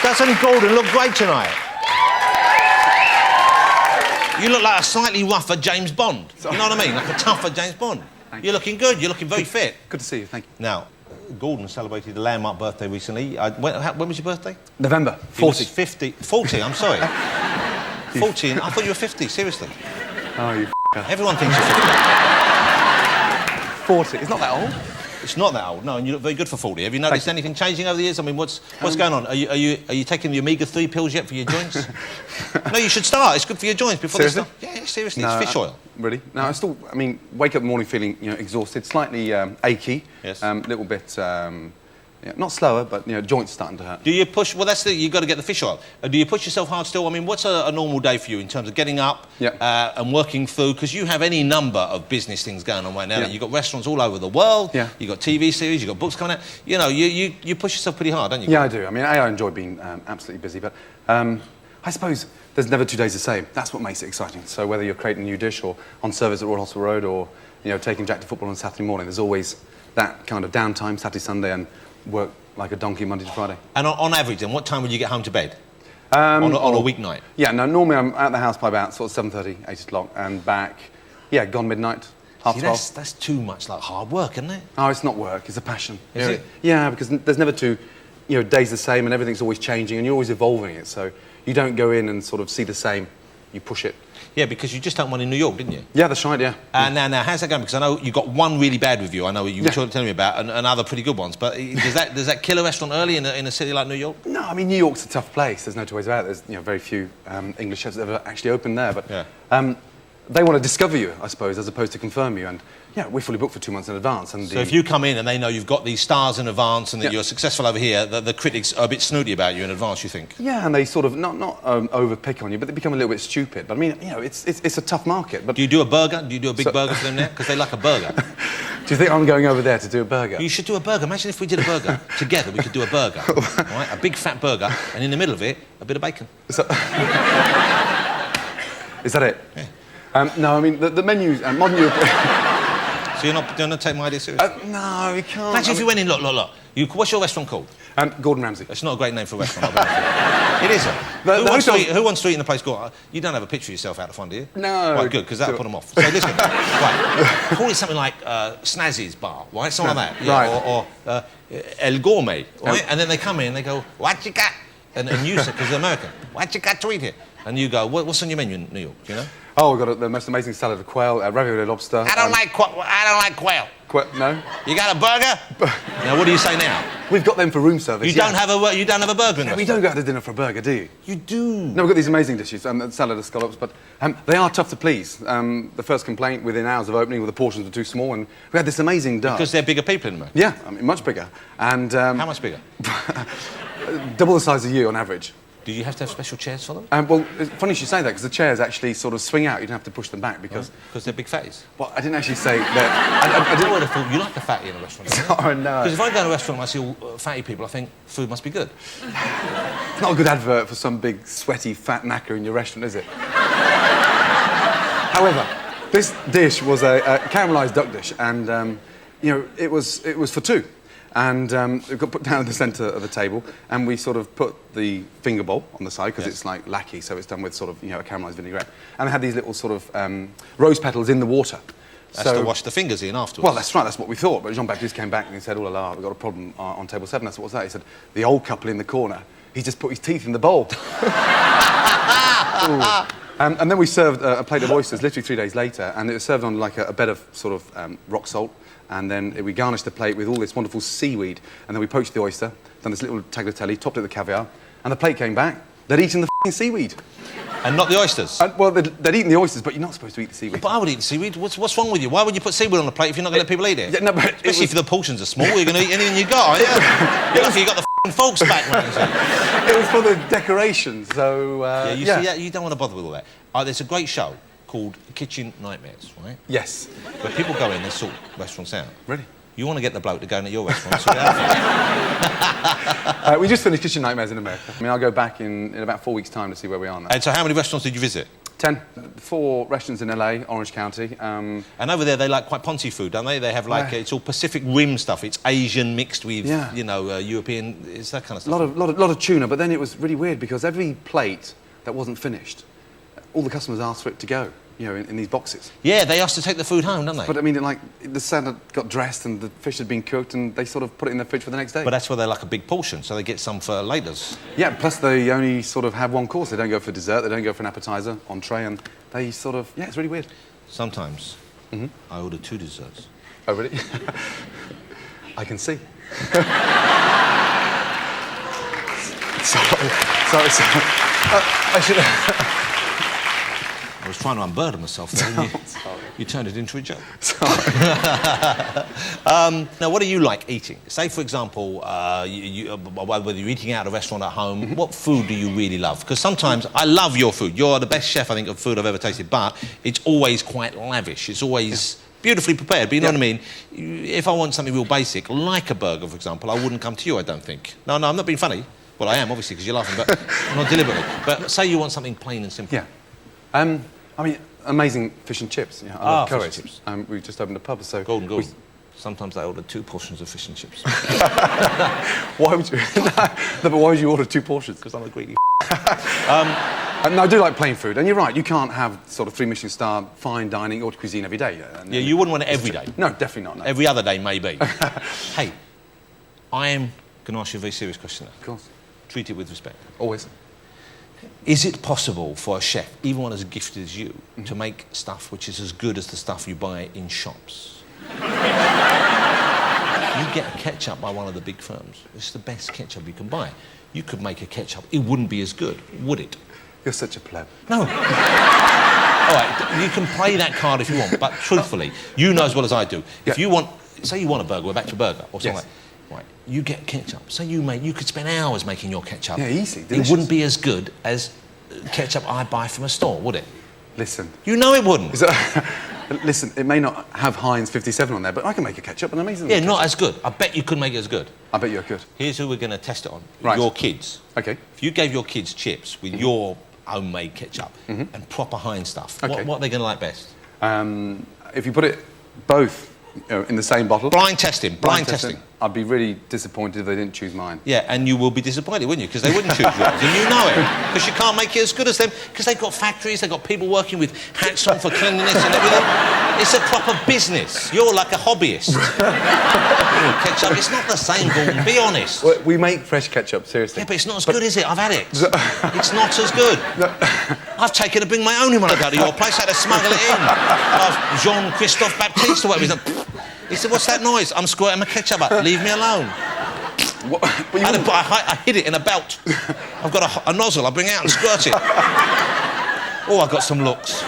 That's only Gordon. Look great tonight. You look like a slightly rougher James Bond. You know what I mean? Like a tougher James Bond. You're looking good. You're looking very fit. Good to see you. Thank you. Now, Gordon celebrated a landmark birthday recently. When was your birthday? November. 40. 50. 40, I'm sorry. 40, I thought you were 50, seriously. Oh, you Everyone thinks you're 50. 40. It's not that old. It's not that old, no, and you look very good for 40. Have you noticed anything changing over the years? I mean, what's going on? Are you taking the omega-3 pills yet for your joints? No, you should start. It's good for your joints before seriously? they start. Yeah, seriously, No, it's fish oil. Really? No, I still, I mean, wake up in the morning feeling, exhausted, slightly achy. Yes. Little bit, not slower, but, joints starting to hurt. Do you push... Well, that's you've got to get the fish oil. Do you push yourself hard still? I mean, what's a normal day for you in terms of getting up and working through? Because you have any number of business things going on right now. Yeah. You've got restaurants all over the world. Yeah. You've got TV series. You've got books coming out. You push yourself pretty hard, don't you? Yeah, I do. I mean, I enjoy being absolutely busy, but I suppose there's never 2 days the same. That's what makes it exciting. So whether you're creating a new dish or on service at Royal Hospital Road or, taking Jack to football on Saturday morning, there's always that kind of downtime, Saturday, Sunday, and work like a donkey Monday to Friday. And on average, then, what time would you get home to bed? On a weeknight? Yeah, no, normally I'm at the house by about sort of 7:30, 8 o'clock, and back, gone midnight, half 12. That's too much like hard work, isn't it? Oh, it's not work, it's a passion. Is it? Yeah, because there's never two, days the same and everything's always changing and you're always evolving it, so you don't go in and sort of see the same, you push it. Yeah, because you just done one in New York, didn't you? Yeah, that's right, yeah. Now, how's that going? Because I know you got one really bad review, I know you were telling me about, and other pretty good ones, but does that kill a restaurant early in a city like New York? No, I mean, New York's a tough place, there's no two ways about it. There's, very few English chefs that ever actually opened there, but they want to discover you, I suppose, as opposed to confirm you, and we're fully booked for 2 months in advance. And so if you come in and they know you've got these stars in advance and that you're successful over here, the critics are a bit snooty about you in advance, you think? Yeah, and they sort of, not over-pick on you, but they become a little bit stupid. But I mean, it's a tough market. But do you do a burger? Do you do a big burger for them there? Because they like a burger. Do you think I'm going over there to do a burger? You should do a burger. Imagine if we did a burger. Together, we could do a burger. Right? A big fat burger, and in the middle of it, a bit of bacon. Is that it? Yeah. No, I mean, the menus, modern European... So you're not going to take my idea seriously? No, you can't. Imagine if you went in, look. What's your restaurant called? Gordon Ramsay. It's not a great name for a restaurant, I'll be honest with you. It isn't. Who wants to eat in a place called... You don't have a picture of yourself out the front, do you? No. Right, good, because that'll put them off. So listen, right, call it something like Snazzy's Bar, right? Something like that. Yeah, right. Or El Gourmet, right? And then they come in and they go, what you got? And you say, because they're American, what you got to eat here? And you go, what's on your menu in New York, do you know? Oh, we've got the most amazing salad of quail, ravioli lobster... I don't like quail. No? You got a burger? Now, what do you say now? We've got them for room service, You don't have a burger in the We don't go out to dinner for a burger, do you? You do. No, we've got these amazing dishes, salad of scallops, but they are tough to please. The first complaint within hours of opening were the portions were too small, and we had this amazing duck. Because they're bigger people in America? Yeah, I mean, much bigger. And... How much bigger? Double the size of you on average. Do you have to have special chairs for them? Well, it's funny you should say that, because the chairs actually sort of swing out. You don't have to push them back, because... Because they're big fatties? Well, I didn't actually say that... I would have thought you like a fatty in a restaurant. Oh, no. Because if I go to a restaurant and I see all fatty people, I think food must be good. It's not a good advert for some big, sweaty, fat knacker in your restaurant, is it? However, this dish was a caramelised duck dish, and, it was for two. And it got put down in the centre of the table, and we sort of put the finger bowl on the side, because it's like lacquer, so it's done with sort of, a caramelised vinaigrette. And they had these little sort of rose petals in the water. That's to wash the fingers in afterwards. Well, that's right, that's what we thought. But Jean-Baptiste came back and he said, oh la la, we've got a problem on table 7. I said, what's that? He said, the old couple in the corner, he just put his teeth in the bowl. And then we served a plate of oysters literally 3 days later, and it was served on like a bed of sort of rock salt. And then we garnished the plate with all this wonderful seaweed, and then we poached the oyster, done this little tagliatelle, topped it with caviar, and the plate came back. They'd eaten the f***ing seaweed. And not the oysters? Well, they'd eaten the oysters, but you're not supposed to eat the seaweed. But I would eat the seaweed. What's wrong with you? Why would you put seaweed on the plate if you're not going to let people eat it? Yeah, no, but especially if the portions are small, you're going to eat anything you got, aren't you? You're lucky you got the f***ing folks back, man. It was for the decoration, so... see, you don't want to bother with all that. There's a great show called Kitchen Nightmares, right? Yes. Where people go in, they sort restaurants out. Really? You want to get the bloke to go into your restaurant and sort it out. We just finished Kitchen Nightmares in America. I mean, I'll go back in about 4 weeks' time to see where we are now. And so how many restaurants did you visit? 10. 4 restaurants in LA, Orange County. And over there, they like quite poncy food, don't they? They have like, it's all Pacific Rim stuff. It's Asian mixed with, you know, European, it's that kind of stuff. A lot of tuna, but then it was really weird because every plate that wasn't finished, all the customers asked for it to go, you know, in these boxes. Yeah, they asked to take the food home, don't they? But I mean, like, the salad got dressed and the fish had been cooked and they sort of put it in the fridge for the next day. But that's why they like a big portion, so they get some for laters. Yeah, plus they only sort of have one course. They don't go for dessert, they don't go for an appetizer, entree, and they sort of, yeah, it's really weird. Sometimes I order 2 desserts. Oh, really? I can see. Sorry. I should... I was trying to unburden myself there, and you turned it into a joke. Sorry. Now, what do you like eating? Say, for example, whether you're eating out at a restaurant at home, what food do you really love? Because sometimes I love your food. You're the best chef, I think, of food I've ever tasted, but it's always quite lavish. It's always beautifully prepared, but you know what I mean? If I want something real basic, like a burger, for example, I wouldn't come to you, I don't think. No, I'm not being funny. Well, I am, obviously, because you're laughing, but not deliberately. But say you want something plain and simple. Yeah. I mean, amazing fish and chips. Yeah, I love curry. Fish and chips. We've just opened a pub, so... Gordon. Sometimes I order 2 portions of fish and chips. Why would you... No, but why would you order 2 portions? Because I'm a greedy No, I do like plain food, and you're right, you can't have sort of 3 Michelin star fine dining haute cuisine every day. Yeah, you wouldn't want it every day. No, definitely not. No. Every other day, maybe. Hey, I am going to ask you a very serious question now. Of course. Treat it with respect. Always. Is it possible for a chef, even one as gifted as you, to make stuff which is as good as the stuff you buy in shops? You get a ketchup by one of the big firms. It's the best ketchup you can buy. You could make a ketchup. It wouldn't be as good, would it? You're such a pleb. No. All right, you can play that card if you want, but truthfully, you know as well as I do. If you want, say you want a burger, we're back to a burger, or something like that. Right, you get ketchup. So you could spend hours making your ketchup. Yeah, easy, delicious. It wouldn't be as good as ketchup I buy from a store, would it? Listen. You know it wouldn't. Listen, it may not have Heinz 57 on there, but I can make a ketchup, an amazing ketchup. Not as good. I bet you could make it as good. I bet you could. Here's who we're going to test it on. Right. Your kids. OK. If you gave your kids chips with your homemade ketchup and proper Heinz stuff, what are they going to like best? If you put it both in the same bottle... Blind testing. I'd be really disappointed if they didn't choose mine. Yeah, and you will be disappointed, wouldn't you? Because they wouldn't choose yours, and you know it. Because you can't make it as good as them. Because they've got factories, they've got people working with hats on for cleanliness and everything. It's a proper business. You're like a hobbyist. Ketchup, it's not the same, Gordon, be honest. Well, we make fresh ketchup, seriously. Yeah, but it's not as good, is it? I've had it. It's not as good. I've taken to bring my own in when I go to your place. I had to smuggle it in. Jean-Christophe Baptiste or whatever. He said, what's that noise? I'm squirting my ketchup up. Leave me alone. I hid it in a belt. I've got a nozzle. I bring it out and squirt it. Oh, I've got some looks.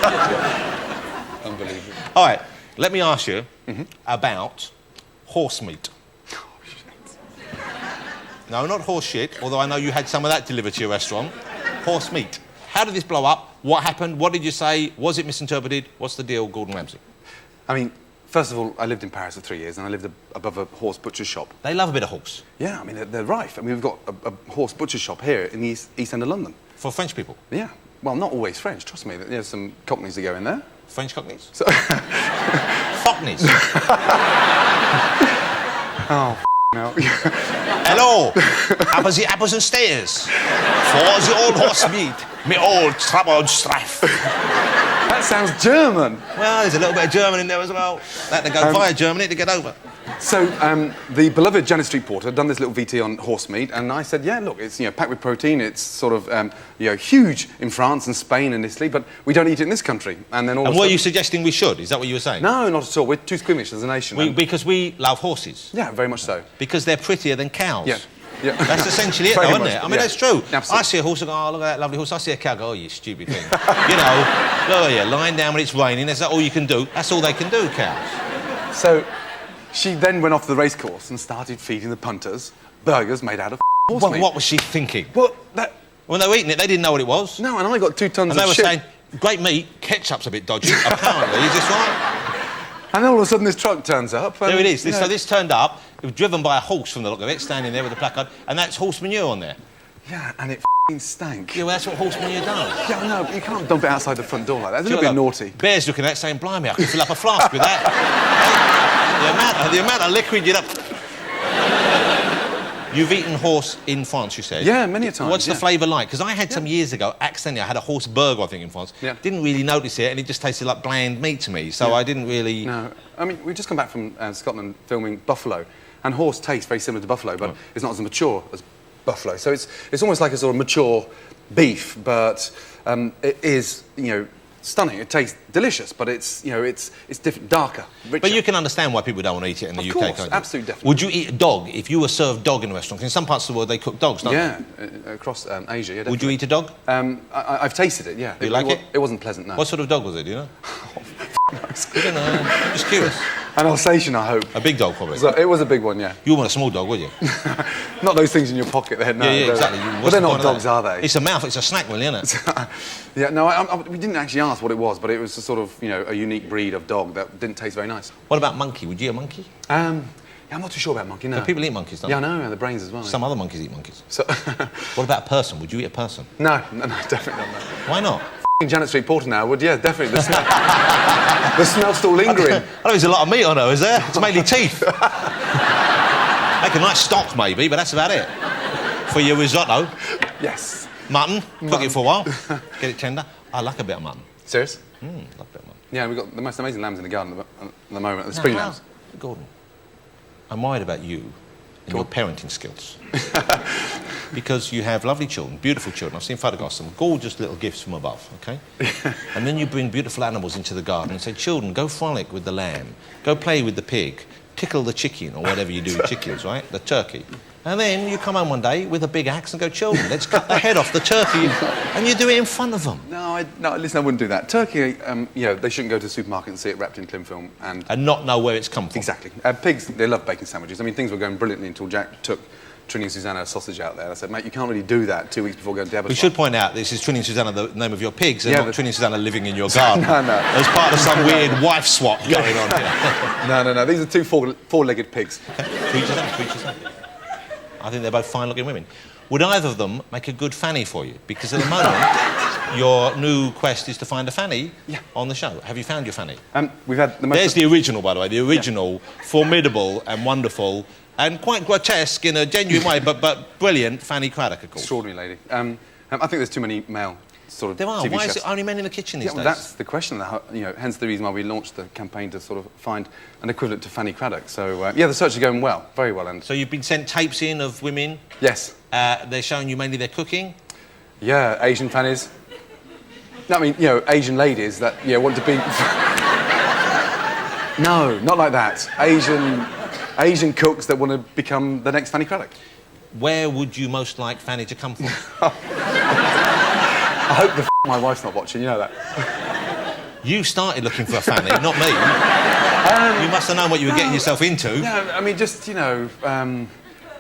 Unbelievable. All right, let me ask you about horse meat. Oh, shit. No, not horse shit, although I know you had some of that delivered to your restaurant. Horse meat. How did this blow up? What happened? What did you say? Was it misinterpreted? What's the deal, Gordon Ramsay? I mean, first of all, I lived in Paris for 3 years and I lived above a horse butcher's shop. They love a bit of horse. Yeah, I mean, they're rife. I mean, we've got a horse butcher's shop here in the East End of London. For French people? Yeah. Well, not always French, trust me. There's some Cockneys that go in there. French Cockneys? So Cockneys? Oh, no. Hello, hebben ze apples and stairs? For the old horse meat, me old troubled strife. That sounds German. Well, there's a little bit of German in there as well. That to go via Germany to get over. So, the beloved Janet Street Porter had done this little VT on horse meat, and I said, yeah, look, it's packed with protein, it's sort of huge in France and Spain and Italy, but we don't eat it in this country. And then all. And what are you suggesting we should? Is that what you were saying? No, not at all. We're too squeamish as a nation. Because we love horses. Yeah, very much so. Because they're prettier than cows. Yeah. Yeah. That's essentially it, though, isn't it? I mean, that's true. Absolutely. I see a horse, I go, oh, look at that lovely horse. I see a cow, I go, oh, you stupid thing. You know, look at you, lying down when it's raining, is that all you can do? That's all they can do, cows. So, she then went off the racecourse and started feeding the punters burgers made out of horse meat. What was she thinking? Well, when they were eating it, they didn't know what it was. No, and I got 2 tons of shit. And they were saying, great meat, ketchup's a bit dodgy, apparently. Is this right? And then all of a sudden this truck turns up. And, there it is. So this turned up. It was driven by a horse from the look of it, standing there with a placard, and that's horse manure on there. Yeah, and it stank. Yeah, well, that's what horsemanure does. Yeah, no, but you can't dump it outside the front door like that. It's a little bit naughty. Bear's looking at it saying, blimey, I can fill up a flask with that. the amount of liquid you'd have... You've eaten horse in France, you said? Yeah, many a time. What's the flavour like? Because I had some years ago, accidentally, I had a horse burger, I think, in France. Yeah. Didn't really notice it, and it just tasted like bland meat to me, so I didn't really... No, I mean, we've just come back from Scotland filming buffalo, and horse tastes very similar to buffalo, but it's not as mature as buffalo. So it's almost like a sort of mature beef, but it is, stunning. It tastes delicious, but it's different, darker, richer. But you can understand why people don't want to eat it in the UK, course, can't you? absolutely, definitely. Would you eat a dog if you were served dog in a restaurant? 'Cause in some parts of the world they cook dogs, don't they? Across Asia, yeah, definitely. Would you eat a dog? I've tasted it, yeah. You like it? It wasn't pleasant, no. What sort of dog was it, do you know? I don't know, I'm just curious. An Alsatian, I hope. A big dog, probably. So it was a big one, yeah. You want a small dog, would you? Not those things in your pocket there, no. Yeah, exactly. But they're not dogs, are they? It's a mouth, it's a snack, really, isn't it? Yeah, no, we didn't actually ask what it was, but it was a sort of, a unique breed of dog that didn't taste very nice. What about monkey? Would you eat a monkey? Yeah, I'm not too sure about monkey, no. But people eat monkeys, don't they? they? Yeah, I know, the brains as well. Some other monkeys eat monkeys. So What about a person? Would you eat a person? No, definitely not. No. Why not? Janet Street Porter now would, yeah, definitely. The smell's still lingering. I know there's a lot of meat on her, is there? It's mainly teeth. Make a nice stock, maybe, but that's about it. For your risotto. Yes. Mutton, cook it for a while, get it tender. I like a bit of mutton. Serious? Like a bit of mutton. Yeah, we've got the most amazing lambs in the garden at the moment, the spring lambs. Gordon, I'm worried about you and your parenting skills. Because you have lovely children, beautiful children. I've seen photographs of them, gorgeous little gifts from above, OK? And then you bring beautiful animals into the garden and say, children, go frolic with the lamb, go play with the pig, tickle the chicken, or whatever you do with chickens, right? The turkey. And then you come home one day with a big axe and go, children, let's cut the head off the turkey. And you do it in front of them. No, listen, I wouldn't do that. Turkey, they shouldn't go to the supermarket and see it wrapped in cling film and not know where it's come from. Exactly. Pigs, they love bacon sandwiches. I mean, things were going brilliantly until Jack took Trini and Susanna a sausage out there. I said, mate, you can't really do that 2 weeks before going to Deborah's. We should point out this is Trini and Susanna, the name of your pigs, and not Trini and Susanna living in your garden. No. As part of some weird wife swap going on here. No. These are two four-legged pigs. Tweeters up. I think they're both fine-looking women. Would either of them make a good Fanny for you? Because at the moment, your new quest is to find a Fanny on the show. Have you found your Fanny? We've had the most... There's the original, by the way. The original, formidable and wonderful and quite grotesque in a genuine way, but brilliant Fanny Craddock, of course. Extraordinary lady. I think there's too many male sort of There are. TV Why chefs. is it only men in the kitchen these days? Well, that's the question. Hence the reason why we launched the campaign to sort of find an equivalent to Fanny Craddock. So, the search is going well, very well. And so you've been sent tapes in of women? Yes. They're showing you mainly their cooking? Yeah, Asian Fannies. No, I mean, Asian ladies that, want to be... No, not like that. Asian cooks that want to become the next Fanny Craddock. Where would you most like Fanny to come from? I hope my wife's not watching, you know that. You started looking for a Fanny, not me. You must have known what you were getting yourself into. No, I mean, just,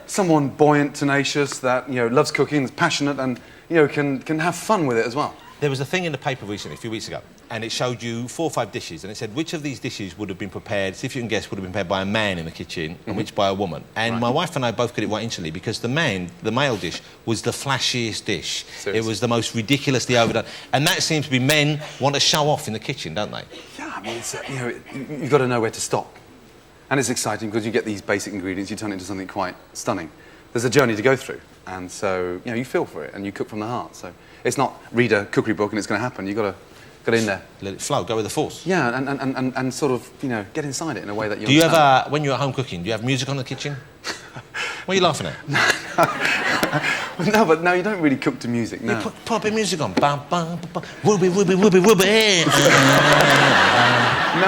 someone buoyant, tenacious, that, loves cooking, is passionate and, can have fun with it as well. There was a thing in the paper recently, a few weeks ago, and it showed you 4 or 5 dishes, and it said which of these dishes would have been prepared, see if you can guess, would have been prepared by a man in the kitchen, and which by a woman. And my wife and I both got it right instantly, because the male dish, was the flashiest dish. Seriously? It was the most ridiculously overdone. And that seems to be men want to show off in the kitchen, don't they? Yeah, I mean, it's, you've got to know where to stop. And it's exciting because you get these basic ingredients, you turn it into something quite stunning. There's a journey to go through, and so, you feel for it, and you cook from the heart, so... It's not read a cookery book and it's going to happen. You've got to get in there. Let it flow, go with the force. Yeah, and sort of, get inside it in a way that you Do you ever, when you're at home cooking, do you have music on in the kitchen? What are you laughing at? No, you don't really cook to music, no. You put proper music on. Bam, bam, bam, whoopie, whoopie, whoopie, whoopie. No,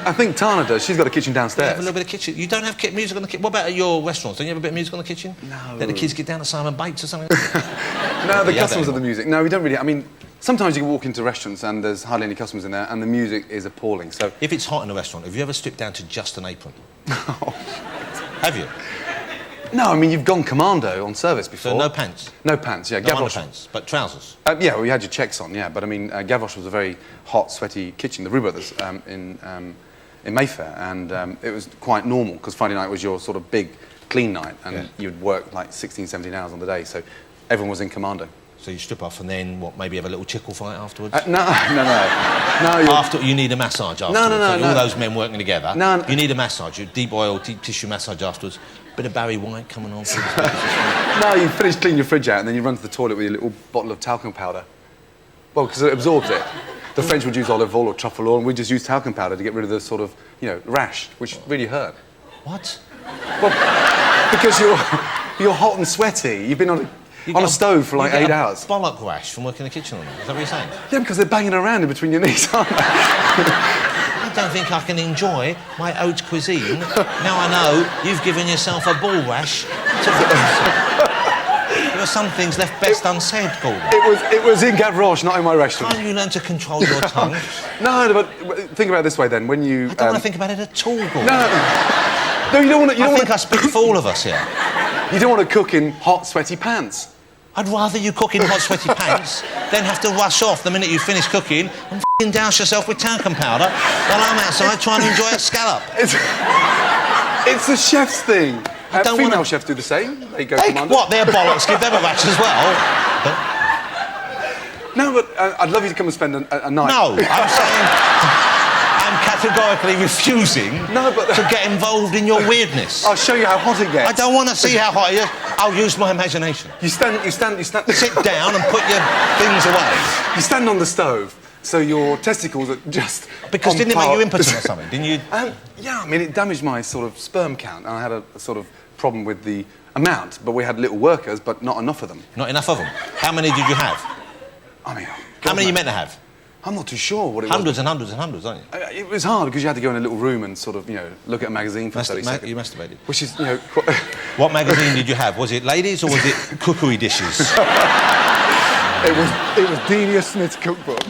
I think Tana does. She's got a kitchen downstairs. You have a little bit of kitchen. You don't have music on the kitchen. What about at your restaurants? Don't you have a bit of music on the kitchen? No. Let the kids get down to Simon Bates or something? No, the customers are the music. No, we don't really. I mean, sometimes you can walk into restaurants and there's hardly any customers in there and the music is appalling, so... If it's hot in a restaurant, have you ever stripped down to just an apron? Have you? No, I mean, you've gone commando on service before. So no pants? No pants, yeah. No underpants, but trousers? Yeah, well, you had your checks on, yeah. But, I mean, Gavroche was a very hot, sweaty kitchen, the Roux Brothers, in Mayfair. And it was quite normal, because Friday night was your sort of big, clean night. And you'd work, like, 16, 17 hours on the day. So everyone was in commando. So you strip off and then, what, maybe have a little tickle fight afterwards? No. After, you need a massage afterwards. No. All those men working together. No. You need a massage, a deep oil, deep tissue massage afterwards. Bit of Barry White coming on. No, you finish cleaning your fridge out and then you run to the toilet with your little bottle of talcum powder. Well, because it absorbs it. The French would use olive oil or truffle oil, and we just use talcum powder to get rid of the sort of, rash, which really hurt. What? Well, because you're hot and sweaty. You've been on a stove for like 8 hours. Bollock rash from working in the kitchen on it. Is that what you're saying? Yeah, because they're banging around in between your knees, aren't they? I don't think I can enjoy my haute cuisine. Now I know you've given yourself a ball rash. There are some things left best unsaid, Gordon. It was in Gavroche, not in my restaurant. Can't you learn to control your tongue? No, but think about it this way then. When you... I don't want to think about it at all, Gordon. No, you don't want to... I think I speak for all of us here. You don't want to cook in hot, sweaty pants. I'd rather you cook in hot, sweaty pants than have to rush off the minute you finish cooking and f***ing douse yourself with talcum powder while I'm outside trying to enjoy a scallop. It's a chef's thing. Female chefs do the same. They go commando. What, they're bollocks, give them a rash as well. No, but I'd love you to come and spend a night. No, I'm saying I'm categorically refusing to get involved in your weirdness. I'll show you how hot it gets. I don't want to see how hot it is. I'll use my imagination. You stand. Sit down and put your things away. You stand on the stove, so your testicles are just... Because didn't it make you impotent or something? Didn't you... Yeah, I mean, it damaged my sort of sperm count, and I had a sort of problem with the amount, but we had little workers, but not enough of them. Not enough of them? How many did you have? I mean... How many are you meant to have? I'm not too sure what it was. Hundreds and hundreds and hundreds, aren't you? It was hard because you had to go in a little room and sort of, look at a magazine for 30 seconds. You masturbated? Which is, What magazine did you have? Was it ladies or was it cookery dishes? It was Delia Smith's cookbook.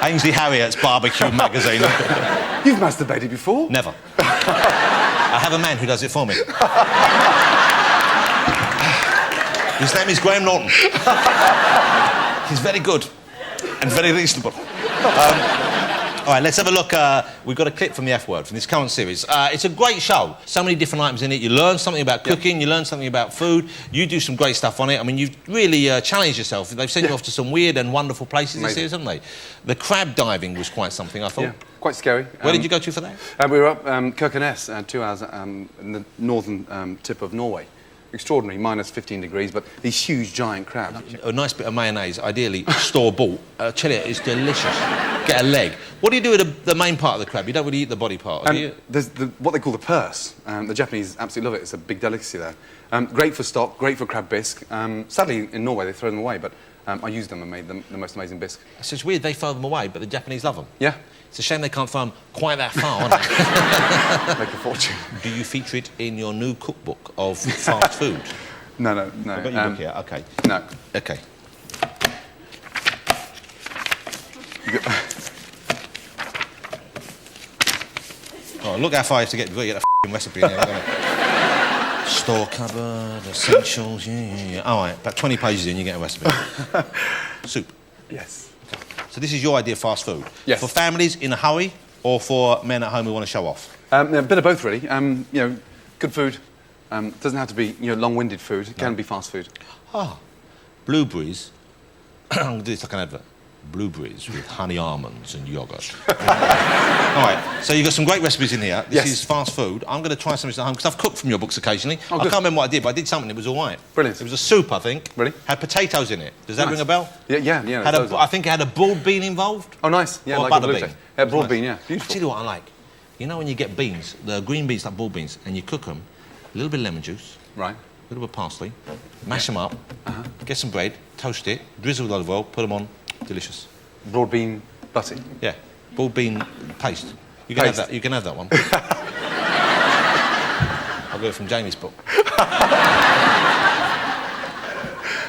Ainsley Harriot's barbecue magazine. You've masturbated before? Never. I have a man who does it for me. His name is Graham Norton. He's very good and very reasonable. All right, let's have a look. We've got a clip from the F Word, from this current series. It's a great show. So many different items in it. You learn something about cooking, you learn something about food. You do some great stuff on it. I mean, you've really challenged yourself. They've sent you off to some weird and wonderful places this series, haven't they? The crab diving was quite something, I thought. Yeah, quite scary. Where did you go to for that? We were up Kirkenes, 2 hours in the northern tip of Norway. Extraordinary, minus 15 degrees, but these huge, giant crabs. A nice bit of mayonnaise, ideally store-bought. Tell you, it's delicious. Get a leg. What do you do with the main part of the crab? You don't really eat the body part, do you? There's what they call the purse. The Japanese absolutely love it. It's a big delicacy there. Great for stock, great for crab bisque. Sadly, in Norway, they throw them away, but I used them and made them the most amazing bisque. So it's weird, they throw them away, but the Japanese love them. Yeah. It's a shame they can't throw them quite that far, aren't they? Make a fortune. Do you feature it in your new cookbook of fast food? No. I've got your book here, OK. No. OK. Oh, look how far you have to get before you get a f***ing recipe in here. Store cupboard, essentials, yeah. All right, about 20 pages in, you get a recipe. Soup. Yes. Okay. So this is your idea of fast food? Yes. For families in a hurry or for men at home who want to show off? A bit of both, really. Good food. Doesn't have to be, long-winded food. It can be fast food. Ah, blueberries. I'm going to do this like an advert. Blueberries with honey almonds and yoghurt. All right, so you've got some great recipes in here. This is fast food. I'm going to try something at home, because I've cooked from your books occasionally. I can't remember what I did, but I did something that was all right. Brilliant. It was a soup, I think. Really? Had potatoes in it. Does that ring a bell? Yeah. I think it had a broad bean involved. Oh, nice. Yeah, or like butter a bean. Yeah, broad bean, yeah. Beautiful. I'll tell you what I like. You know when you get beans, the green beans like broad beans, and you cook them, a little bit of lemon juice. Right. A little bit of parsley. Mash them up. Get some bread, toast it, drizzle with olive oil, put them on. Delicious. Broad bean butty. Yeah, broad bean paste. You can have that. You can have that one. I'll go from Jamie's book.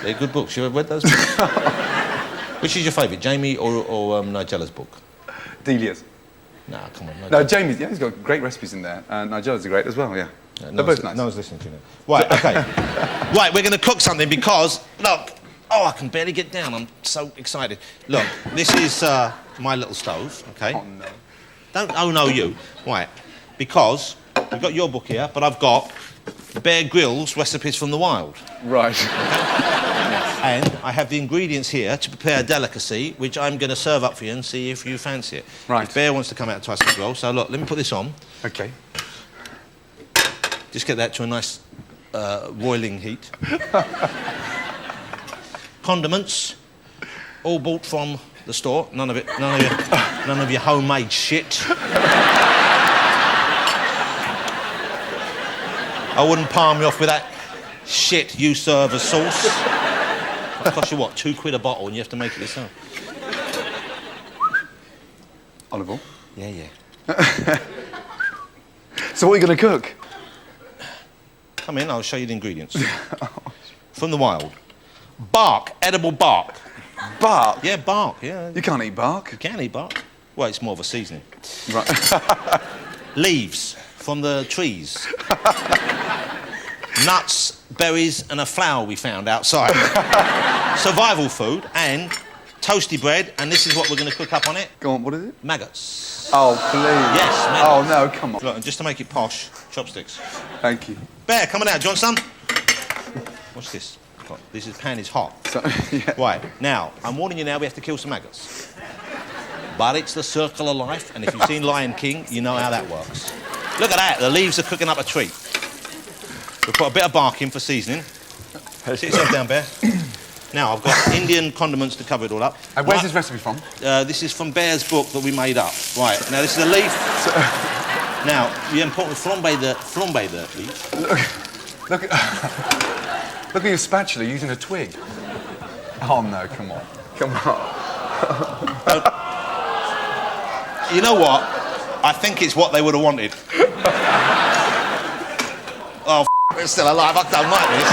They're good books. You ever read those books? Which is your favourite, Jamie or Nigella's book? Delia's. Nah, come on. No, Jamie's. Yeah, he's got great recipes in there. Nigella's are great as well. Yeah. They're both nice. No one's listening to you now. Right. Okay. Right, we're going to cook something because look. Oh, I can barely get down. I'm so excited. Look, this is my little stove, OK? Oh, no. Don't oh no you. Right, because we've got your book here, but I've got Bear Grylls Recipes from the Wild. Right. Okay? And I have the ingredients here to prepare a delicacy, which I'm going to serve up for you and see if you fancy it. Right. Bear wants to come out twice as well, so look, let me put this on. OK. Just get that to a nice roiling heat. Condiments, all bought from the store. None of your homemade shit. I wouldn't palm you off with that shit you serve as sauce. It'll cost you, what, £2 a bottle, and you have to make it yourself. Olive oil. Yeah. So what are you going to cook? Come in, I'll show you the ingredients. From the wild. Bark, edible bark. Bark? Yeah, bark, yeah. You can't eat bark. You can eat bark. Well, it's more of a seasoning. Right. Leaves from the trees. Nuts, berries, and a flower we found outside. Survival food and toasty bread, and this is what we're going to cook up on it. Go on, what is it? Maggots. Oh, please. Yes, maggots. Oh, no, come on. Look, and just to make it posh, chopsticks. Thank you. Bear, coming out. Do you want some? What's this? God, this is pan is hot. So, yeah. Right, now, I'm warning you now, we have to kill some maggots. But it's the circle of life, and if you've seen Lion King, you know how that works. Look at that, the leaves are cooking up a treat. We'll put a bit of bark in for seasoning. Sit yourself down, Bear. Now, I've got Indian condiments to cover it all up. And where's this recipe from? This is from Bear's book that we made up. Right, now this is a leaf. Now, the important flambe the leaf. Look at your spatula using a twig. Oh, no, come on. Come on. You know what? I think it's what they would have wanted. Oh, it's still alive. I don't like this.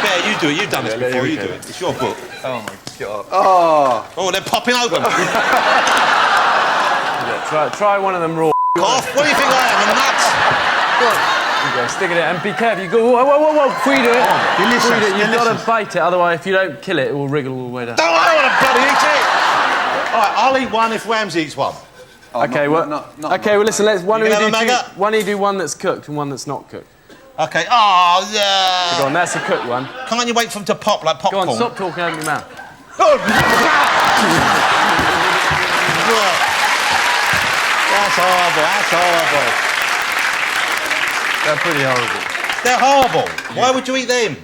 Bear, you do it. You've done this before. You do it. It's your book. Oh, my God. Oh, they're popping open. Yeah, try one of them raw. Off. What do you think I am, a nut? Go on. You go, stick it in, and be careful. You go, whoa, before you do it. You've got to bite it, otherwise if you don't kill it, it will wriggle all the way down. Don't I want to bloody eat it? All right, I'll eat one if Ramsay eats one. Oh, okay, well, listen, why don't you do one that's cooked and one that's not cooked? Okay, oh, yeah. So go on, that's a cooked one. Can't you wait for them to pop like popcorn? Go on, stop talking over your mouth. That's horrible. They're pretty horrible. They're horrible. Yeah. Why would you eat them?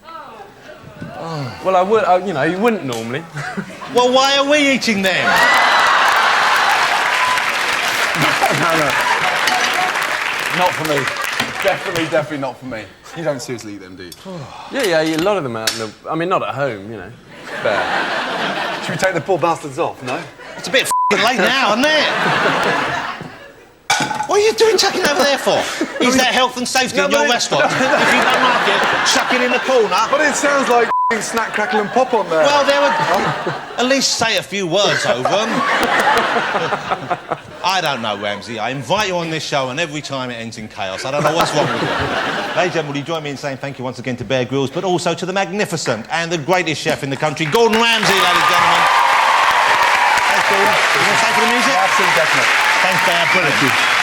Oh. Well, I would, you wouldn't normally. Well, why are we eating them? No. Not for me. Definitely not for me. You don't seriously eat them, do you? Yeah, a lot of them out. Not at home, Fair. Should we take the poor bastards off, no? It's a bit late now, isn't it? What are you doing chucking over there for? Is that health and safety in your restaurant? If you don't like it, chuck it in the corner. But it sounds like snack, crackle and pop on there. Well, at least say a few words over them. I don't know, Ramsay. I invite you on this show and every time it ends in chaos. I don't know what's wrong with you. Ladies and gentlemen, will you join me in saying thank you once again to Bear Grylls, but also to the magnificent and the greatest chef in the country, Gordon Ramsay, ladies and gentlemen. Thanks, Gordon. You want to stay for the music? Absolutely, definitely. Thanks, Bear. Brilliant. Thank you.